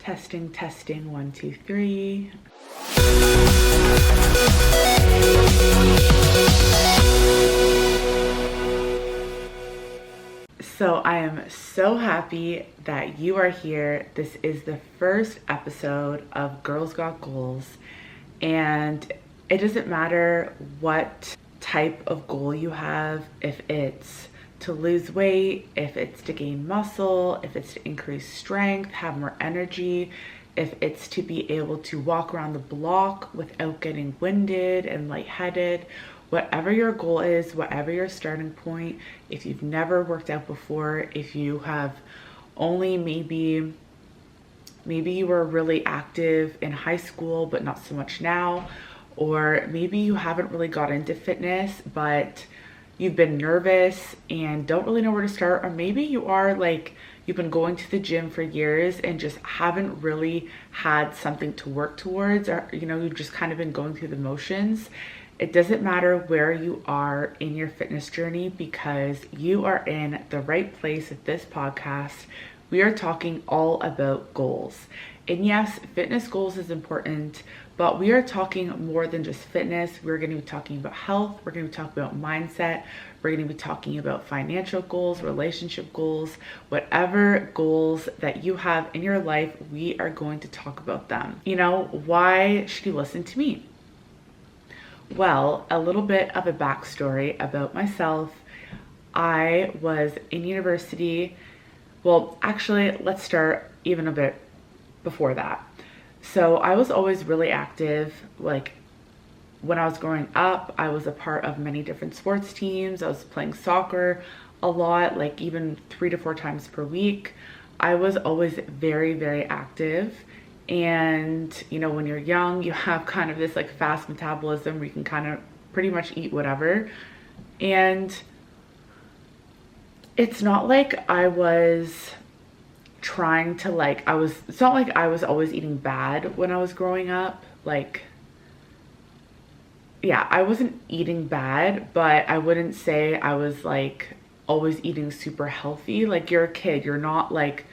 Testing, testing, 1, 2, 3. So I am so happy that you are here. This is the first episode of Girls Got Goals, and it doesn't matter what type of goal you have, if it's to lose weight, if it's to gain muscle, if it's to increase strength, have more energy, if it's to be able to walk around the block without getting winded and lightheaded. Whatever your goal is, whatever your starting point, if you've never worked out before, if you have only maybe you were really active in high school but not so much now, or maybe you haven't really got into fitness but you've been nervous and don't really know where to start, or maybe you are like you've been going to the gym for years and just haven't really had something to work towards, or you've just kind of been going through the motions. It doesn't matter where you are in your fitness journey, because you are in the right place with this podcast. We are talking all about goals. And yes, fitness goals is important, but we are talking more than just fitness. We're going to be talking about health. We're going to be talking about mindset. We're going to be talking about financial goals, relationship goals, whatever goals that you have in your life, we are going to talk about them. Why should you listen to me? Well, a little bit of a backstory about myself. I was in university. Well, actually, let's start even a bit before that. So I was always really active. Like when I was growing up, I was a part of many different sports teams. I was playing soccer a lot, like even 3 to 4 times per week. I was always very, very active. And, when you're young, you have kind of this like fast metabolism where you can kind of pretty much eat whatever. And it's not like I was trying to it's not like I was always eating bad when I was growing up. I wasn't eating bad, but I wouldn't say I was like always eating super healthy. Like you're a kid, you're not like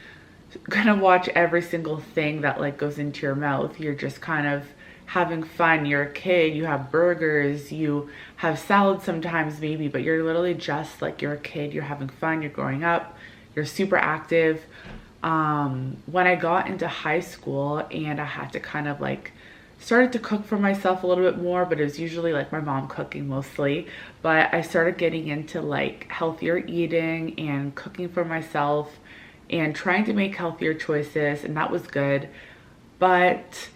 gonna watch every single thing that like goes into your mouth. You're just kind of having fun. You're a kid, you have burgers, you have salad sometimes maybe, but you're literally just like, you're a kid, you're having fun, you're growing up, you're super active. When I got into high school and I had to kind of like started to cook for myself a little bit more, but it was usually like my mom cooking mostly, but I started getting into like healthier eating and cooking for myself and trying to make healthier choices, and that was good. But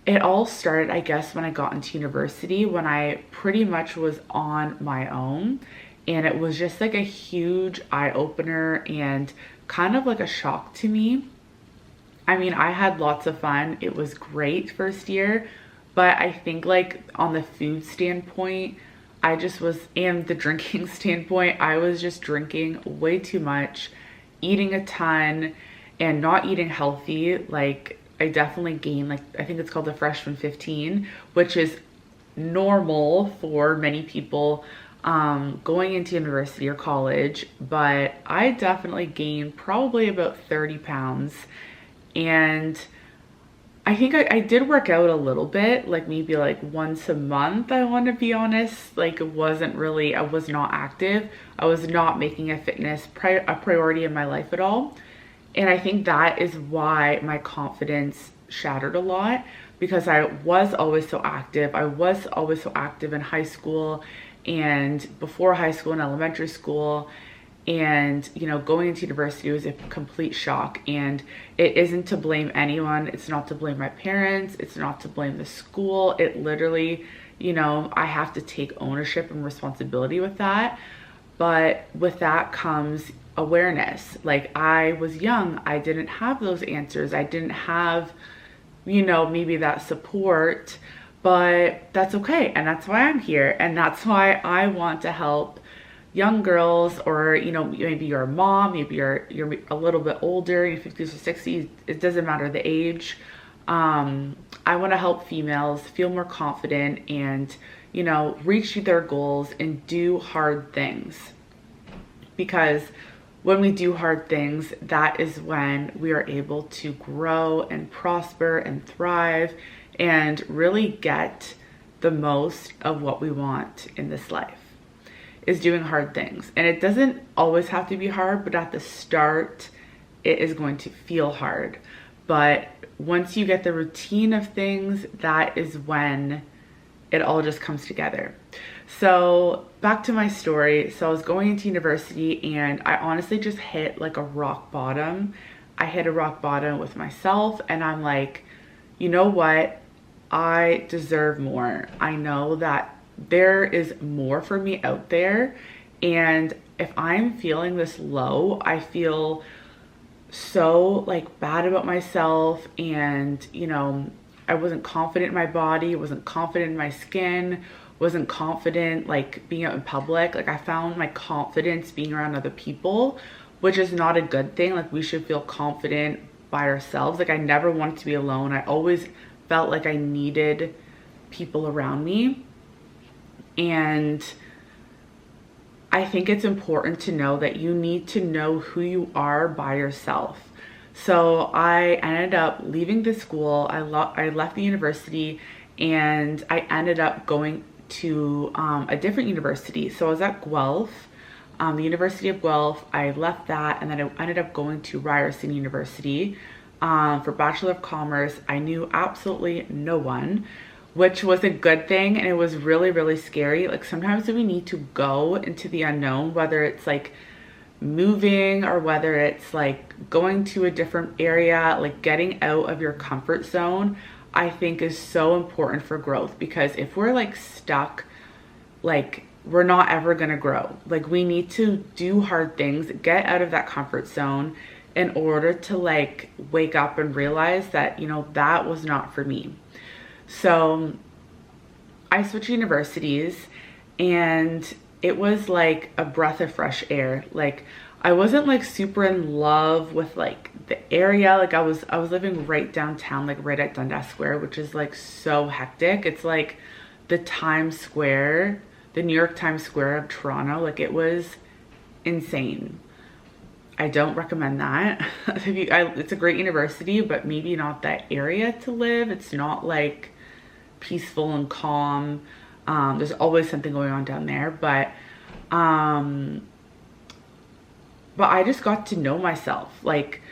it all started, I guess, when I got into university, when I pretty much was on my own, and it was just like a huge eye-opener and kind of like a shock to me. I mean, I had lots of fun. It was great first year, but I think like on the food standpoint, and the drinking standpoint, I was just drinking way too much, eating a ton, and not eating healthy. Like I definitely gained, like I think it's called the freshman 15, which is normal for many people going into university or college, but I definitely gained probably about 30 pounds. And I think I did work out a little bit, like maybe like once a month, I want to be honest. Like it wasn't really, I was not active. I was not making a fitness a priority in my life at all. And I think that is why my confidence shattered a lot, because I was always so active. I was always so active in high school and before high school and elementary school. And, going into university was a complete shock, and it isn't to blame anyone. It's not to blame my parents. It's not to blame the school. It literally, I have to take ownership and responsibility with that. But with that comes awareness. Like I was young. I didn't have those answers. I didn't have, maybe that support, but that's okay. And that's why I'm here. And that's why I want to help young girls, or maybe you're a mom, maybe you're a little bit older, you're 50s or 60s, it doesn't matter the age. I want to help females feel more confident and reach their goals and do hard things, because when we do hard things, that is when we are able to grow and prosper and thrive and really get the most of what we want in this life, is doing hard things. And it doesn't always have to be hard, but at the start, it is going to feel hard. But once you get the routine of things, that is when it all just comes together. So back to my story. So I was going into university and I honestly just hit like a rock bottom. I hit a rock bottom with myself and I'm like, you know what? I deserve more. I know that there is more for me out there. And if I'm feeling this low, I feel so like bad about myself. And, you know, I wasn't confident in my body, wasn't confident in my skin, wasn't confident like being out in public. Like I found my confidence being around other people, which is not a good thing. Like we should feel confident by ourselves. Like I never wanted to be alone. I always felt like I needed people around me. And I think it's important to know that you need to know who you are by yourself. So I ended up leaving the school. I left the university and I ended up going to a different university. So I was at Guelph, the University of Guelph. I left that and then I ended up going to Ryerson University for Bachelor of Commerce. I knew absolutely no one, which was a good thing. And it was really, really scary. Like sometimes we need to go into the unknown, whether it's like moving or whether it's like going to a different area, like getting out of your comfort zone, I think is so important for growth. Because if we're like stuck, like we're not ever gonna grow. Like we need to do hard things, get out of that comfort zone in order to like wake up and realize that, you know, that was not for me. So I switched universities and it was like a breath of fresh air. Like I wasn't like super in love with like the area. Like I was living right downtown, like right at Dundas Square, which is like so hectic. It's like the Times Square, the New York Times Square of Toronto. Like it was insane. I don't recommend that. It's a great university, but maybe not that area to live. It's not like peaceful and calm. There's always something going on down there, but I just got to know myself, like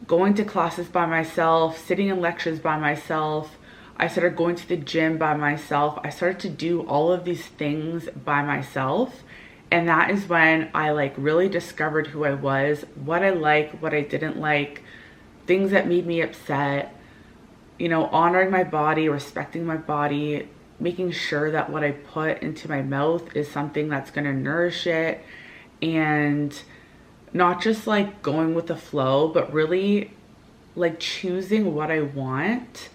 going to classes by myself, sitting in lectures by myself. I started going to the gym by myself. I started to do all of these things by myself. And that is when I like really discovered who I was, what I liked, what I didn't like, things that made me upset, you know, honoring my body, respecting my body, making sure that what I put into my mouth is something that's going to nourish it, and not just like going with the flow, but really like choosing what I want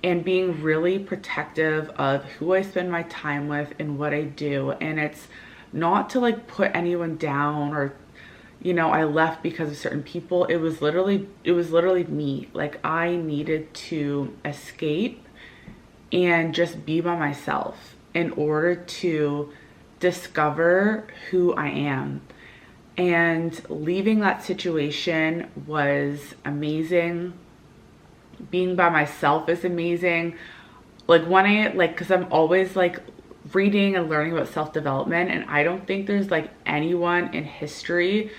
and being really protective of who I spend my time with and what I do. And it's not to like put anyone down or, you know, I left because of certain people. It was literally me. Like I needed to escape and just be by myself in order to discover who I am. And leaving that situation was amazing. Being by myself is amazing. Like when because I'm always like reading and learning about self-development, and I don't think there's like anyone in history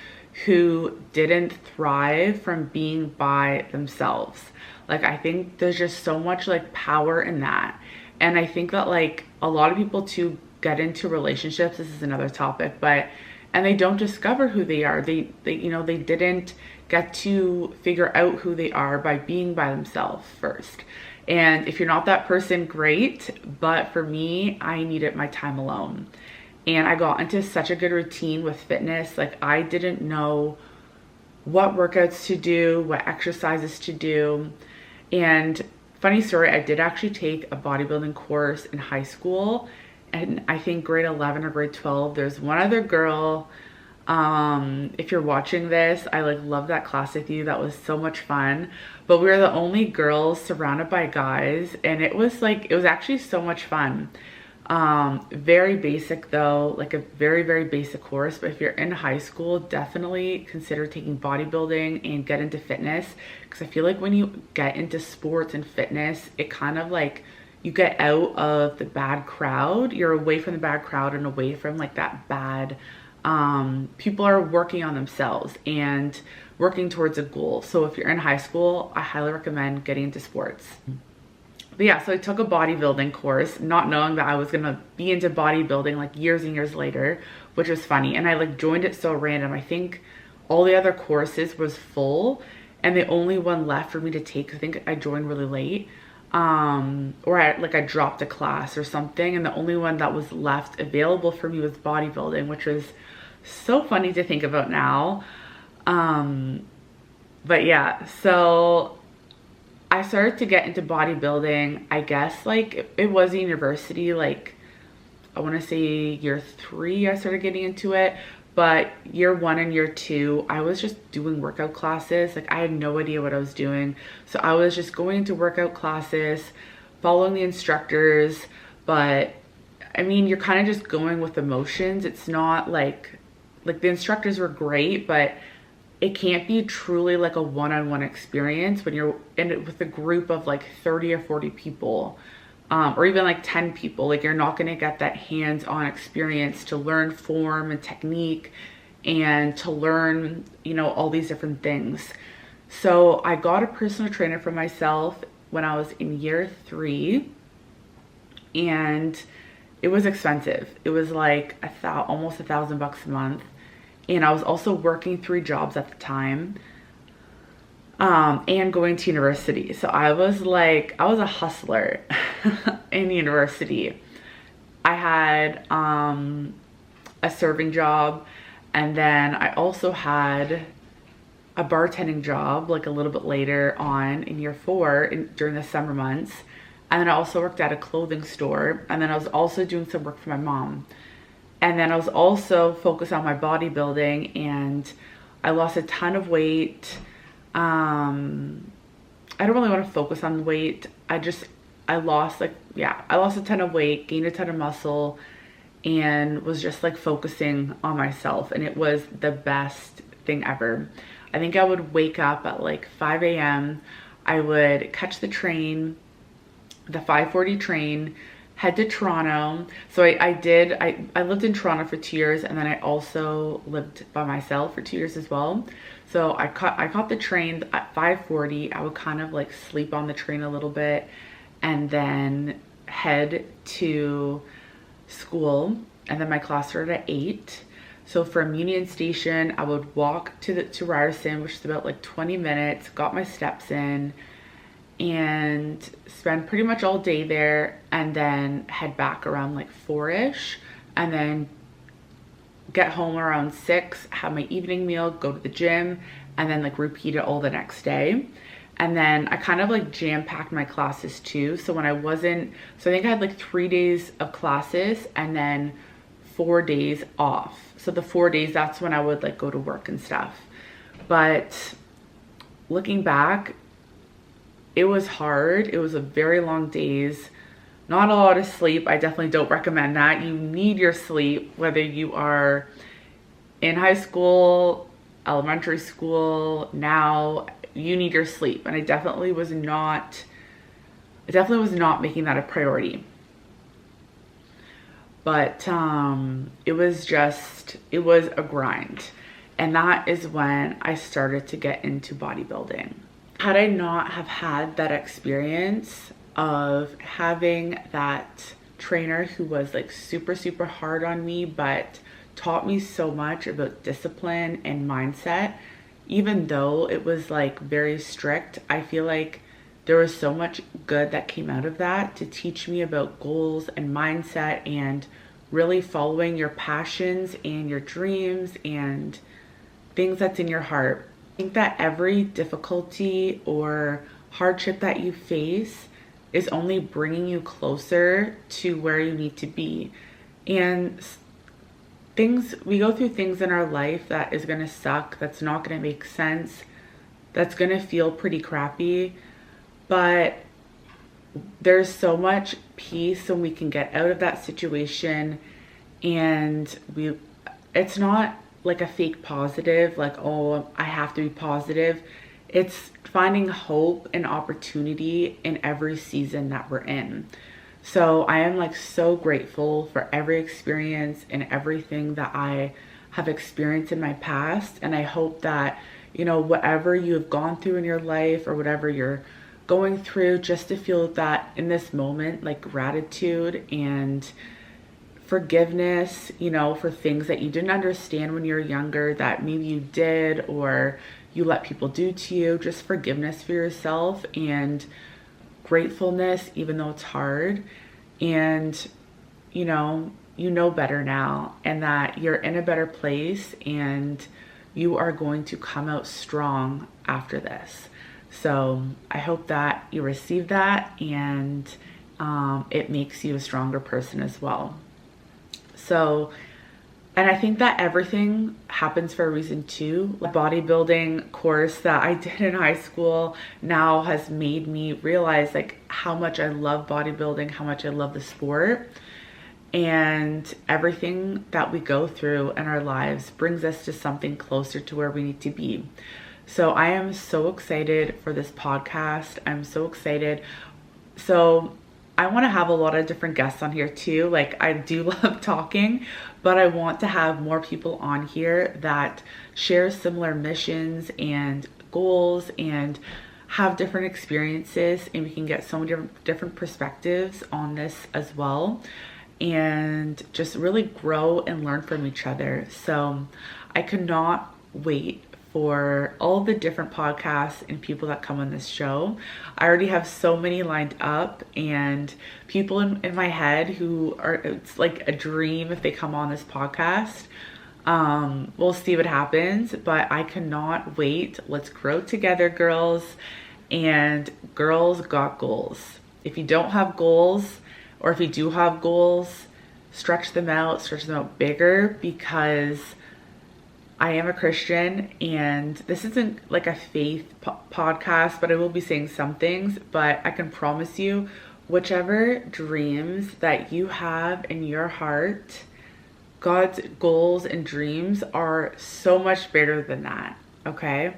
who didn't thrive from being by themselves. Like I think there's just so much like power in that. And I think that like a lot of people too get into relationships, this is another topic, and they don't discover who they are. They you know, they didn't get to figure out who they are by being by themselves first. And if you're not that person, great. But for me, I needed my time alone. And I got into such a good routine with fitness. Like I didn't know what workouts to do, what exercises to do. And funny story, I did actually take a bodybuilding course in high school. And I think grade 11 or grade 12, there's one other girl. If you're watching this, I like love that class with you. That was so much fun. But we were the only girls surrounded by guys, and it was actually so much fun. Very basic though, like a very, very basic course. But if you're in high school, definitely consider taking bodybuilding and get into fitness. Because I feel like when you get into sports and fitness, it kind of like you get out of the bad crowd. You're away from the bad crowd and away from like that bad, people are working on themselves and working towards a goal. So if you're in high school, I highly recommend getting into sports. But yeah, so I took a bodybuilding course, not knowing that I was gonna be into bodybuilding like years and years later, which was funny. And I like joined it so random. I think all the other courses was full and the only one left for me to take, I think I joined really late. Or I dropped a class or something, and the only one that was left available for me was bodybuilding, which was so funny to think about now. But yeah, so I started to get into bodybuilding, I guess like it was a university, like I want to say year 3 I started getting into it, but year 1 and year 2 I was just doing workout classes. Like I had no idea what I was doing, so I was just going into workout classes, following the instructors. But I mean, you're kind of just going with emotions. It's not like the instructors were great, but it can't be truly like a one-on-one experience when you're in it with a group of like 30 or 40 people, or even like 10 people. Like you're not going to get that hands-on experience to learn form and technique and to learn, you know, all these different things. So I got a personal trainer for myself when I was in year 3, and it was expensive. It was like almost $1,000 a month. And I was also working 3 jobs at the time, and going to university. So I was a hustler in university. I had a serving job, and then I also had a bartending job like a little bit later on in year 4 during the summer months. And then I also worked at a clothing store, and then I was also doing some work for my mom. And then I was also focused on my bodybuilding, and I lost a ton of weight. I don't really want to focus on weight. I lost a ton of weight, gained a ton of muscle, and was just like focusing on myself. And it was the best thing ever. I think I would wake up at like 5 a.m. I would catch the train, the 5:40 train, head to Toronto. So I lived in Toronto for 2 years, and then I also lived by myself for 2 years as well. So I caught the train at 5:40. I would kind of like sleep on the train a little bit and then head to school, and then my class started at 8. So from Union Station, I would walk to Ryerson, which is about like 20 minutes, got my steps in, and spend pretty much all day there, and then head back around like 4ish, and then get home around 6, have my evening meal, go to the gym, and then like repeat it all the next day. And then I kind of like jam-packed my classes too. So when I think I had like 3 days of classes and then 4 days off. So the 4 days, that's when I would like go to work and stuff. But looking back, it was hard. It was a very long days, not a lot of sleep. I definitely don't recommend that. You need your sleep, whether you are in high school, elementary school, now you need your sleep. And I definitely was not making that a priority. But it was a grind. And that is when I started to get into bodybuilding. Had I not have had that experience of having that trainer who was like super, super hard on me, but taught me so much about discipline and mindset, even though it was like very strict, I feel like there was so much good that came out of that to teach me about goals and mindset and really following your passions and your dreams and things that's in your heart. I think that every difficulty or hardship that you face is only bringing you closer to where you need to be. And we go through things in our life that is going to suck, that's not going to make sense, that's going to feel pretty crappy. But there's so much peace when we can get out of that situation, and it's not like a fake positive, like, oh, I have to be positive. It's finding hope and opportunity in every season that we're in. So I am like so grateful for every experience and everything that I have experienced in my past. And I hope that, whatever you have gone through in your life or whatever you're going through, just to feel that in this moment, like gratitude and forgiveness, for things that you didn't understand when you were younger that maybe you did or you let people do to you. Just forgiveness for yourself and gratefulness, even though it's hard. And you know better now, and that you're in a better place, and you are going to come out strong after this. So I hope that you receive that, and it makes you a stronger person as well. So, and I think that everything happens for a reason too. The bodybuilding course that I did in high school now has made me realize like how much I love bodybuilding, how much I love the sport. And everything that we go through in our lives brings us to something closer to where we need to be. So I am so excited for this podcast. I'm so excited. So I want to have a lot of different guests on here too. Like, I do love talking, but I want to have more people on here that share similar missions and goals and have different experiences, and we can get so many different perspectives on this as well, and just really grow and learn from each other. So I could not wait for all the different podcasts and people that come on this show. I already have so many lined up, and people in my head who are, it's like a dream if they come on this podcast. We'll see what happens, but I cannot wait. Let's grow together, girls. And girls got goals. If you don't have goals, or if you do have goals, stretch them out bigger, because I am a Christian, and this isn't like a faith podcast, but I will be saying some things. But I can promise you, whichever dreams that you have in your heart, God's goals and dreams are so much bigger than that, okay?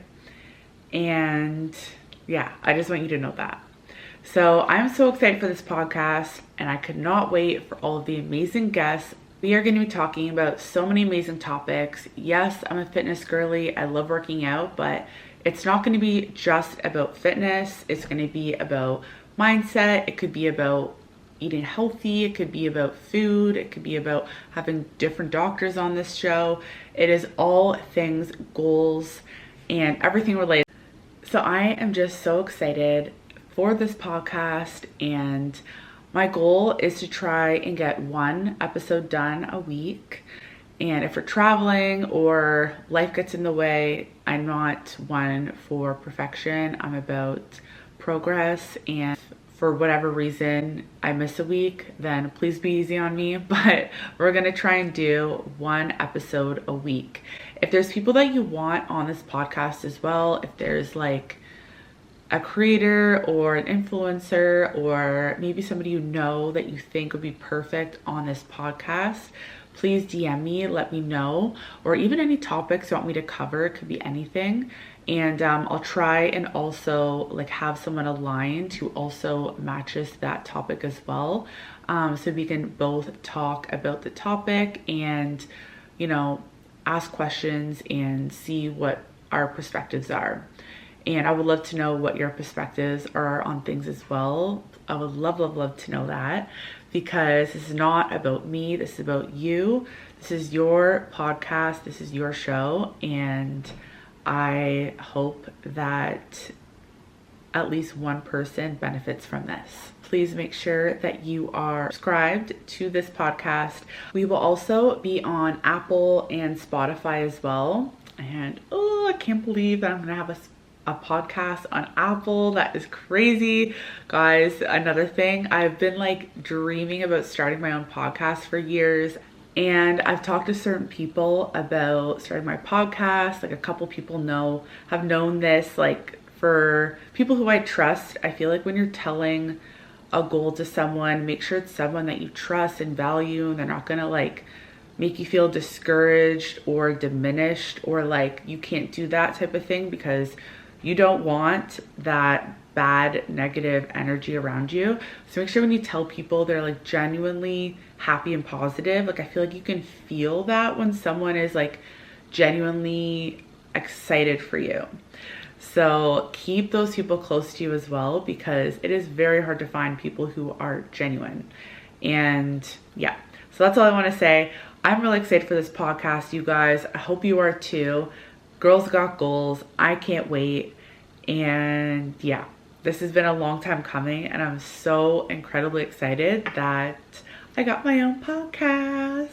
And yeah, I just want you to know that. So I'm so excited for this podcast, and I could not wait for all of the amazing guests. We are going to be talking about so many amazing topics. Yes, I'm a fitness girly. I love working out, but it's not going to be just about fitness. It's going to be about mindset. It could be about eating healthy. It could be about food. It could be about having different doctors on this show. It is all things goals and everything related. So I am just so excited for this podcast, and my goal is to try and get one episode done a week. And if we're traveling or life gets in the way, I'm not one for perfection. I'm about progress. And for whatever reason I miss a week, then please be easy on me. But we're going to try and do one episode a week. If there's people that you want on this podcast as well, if there's like a creator or an influencer, or maybe somebody you know that you think would be perfect on this podcast, please DM me, let me know, or even any topics you want me to cover. It could be anything. And I'll try and also like have someone aligned who also matches that topic as well. So we can both talk about the topic and, ask questions and see what our perspectives are. And I would love to know what your perspectives are on things as well. I would love, love, love to know that, because this is not about me. This is about you. This is your podcast. This is your show. And I hope that at least one person benefits from this. Please make sure that you are subscribed to this podcast. We will also be on Apple and Spotify as well. And I can't believe that I'm going to have a podcast on Apple. That is crazy. Guys, another thing, I've been like dreaming about starting my own podcast for years. And I've talked to certain people about starting my podcast. Like a couple people have known this. Like for people who I trust, I feel like when you're telling a goal to someone, make sure it's someone that you trust and value, and they're not gonna like make you feel discouraged or diminished or like you can't do that type of thing, because you don't want that bad negative energy around you. So make sure when you tell people they're like genuinely happy and positive. Like I feel like you can feel that when someone is like genuinely excited for you. So keep those people close to you as well, because it is very hard to find people who are genuine. And yeah, so that's all I want to say. I'm really excited for this podcast, you guys. I hope you are too. Girls got goals. I can't wait. And yeah, this has been a long time coming, and I'm so incredibly excited that I got my own podcast.